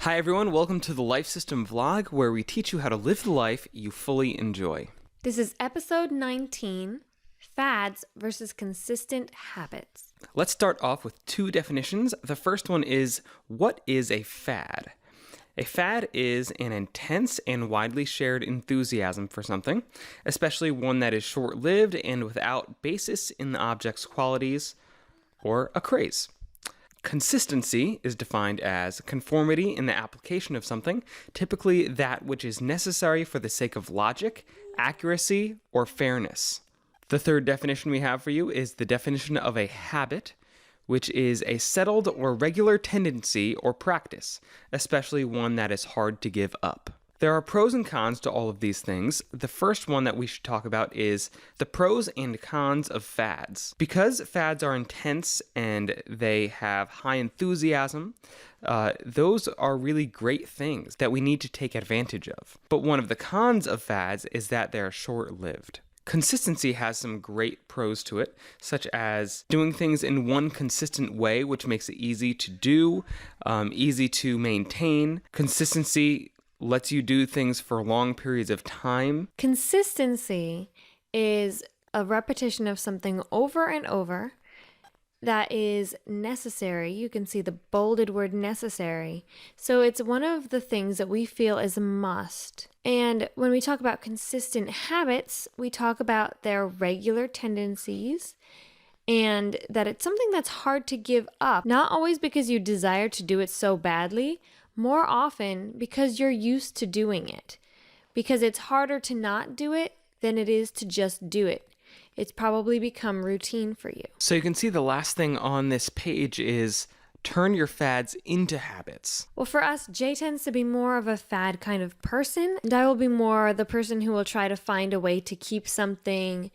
Hi everyone, welcome to the Life System vlog where we teach you how to live the life you fully enjoy. This is episode 19, Fads versus Consistent Habits. Let's start off with two definitions. The first one is, what is a fad? A fad is an intense and widely shared enthusiasm for something, especially one that is short-lived and without basis in the object's qualities, or a craze. Consistency is defined as conformity in the application of something, typically that which is necessary for the sake of logic, accuracy, or fairness. The third definition we have for you is the definition of a habit, which is a settled or regular tendency or practice, especially one that is hard to give up. There are pros and cons to all of these things. The first one that we should talk about is the pros and cons of fads. Because fads are intense and they have high enthusiasm, those are really great things that we need to take advantage of. But one of the cons of fads is that they're short-lived. Consistency has some great pros to it, such as doing things in one consistent way, which makes it easy to do, easy to maintain. Consistency lets you do things for long periods of time. Consistency is a repetition of something over and over that is necessary. You can see the bolded word necessary. So it's one of the things that we feel is a must. And when we talk about consistent habits, we talk about their regular tendencies and that it's something that's hard to give up, not always because you desire to do it so badly, more often because you're used to doing it. Because it's harder to not do it than it is to just do it. It's probably become routine for you. So you can see the last thing on this page is turn your fads into habits. Well, for us, Jay tends to be more of a fad kind of person, and I will be more the person who will try to find a way to keep something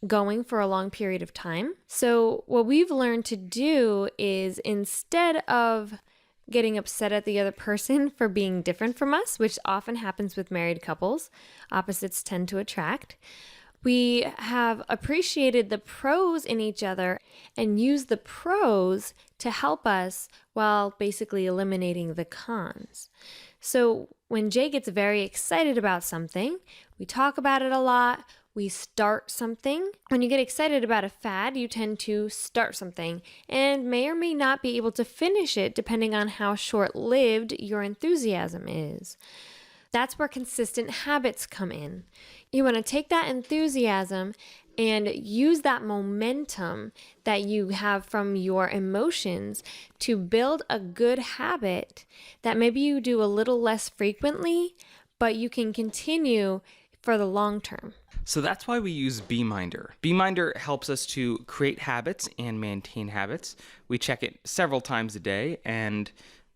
going for a long period of time. So what we've learned to do is, instead of getting upset at the other person for being different from us, which often happens with married couples, opposites tend to attract, we have appreciated the pros in each other and used the pros to help us while basically eliminating the cons. So when Jay gets very excited about something, we talk about it a lot. We start something. When you get excited about a fad, you tend to start something and may or may not be able to finish it depending on how short-lived your enthusiasm is. That's where consistent habits come in. You want to take that enthusiasm and use that momentum that you have from your emotions to build a good habit that maybe you do a little less frequently, but you can continue for the long term. So that's why we use Beeminder. Beeminder helps us to create habits and maintain habits. We check it several times a day, and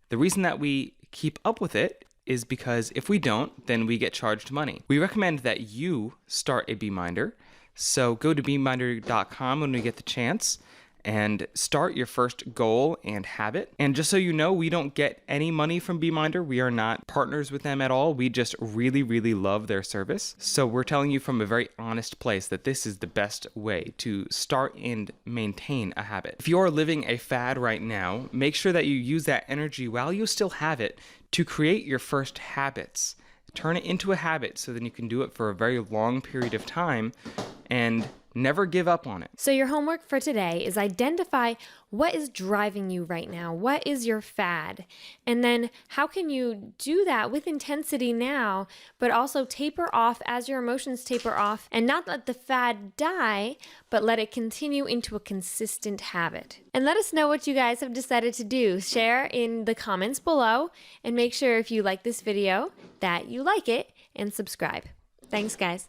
the reason that we keep up with it is because if we don't, then we get charged money. We recommend that you start a Beeminder. So go to beeminder.com when we get the chance and start your first goal and habit. And just so you know, we don't get any money from Beeminder. We are not partners with them at all. We just really, really love their service. So we're telling you from a very honest place that this is the best way to start and maintain a habit. If you're living a fad right now, make sure that you use that energy while you still have it to create your first habits. Turn it into a habit so then you can do it for a very long period of time and never give up on it. So your homework for today is identify what is driving you right now. What is your fad? And then how can you do that with intensity now, but also taper off as your emotions taper off and not let the fad die, but let it continue into a consistent habit. And let us know what you guys have decided to do. Share in the comments below and make sure if you like this video that you like it and subscribe. Thanks, guys.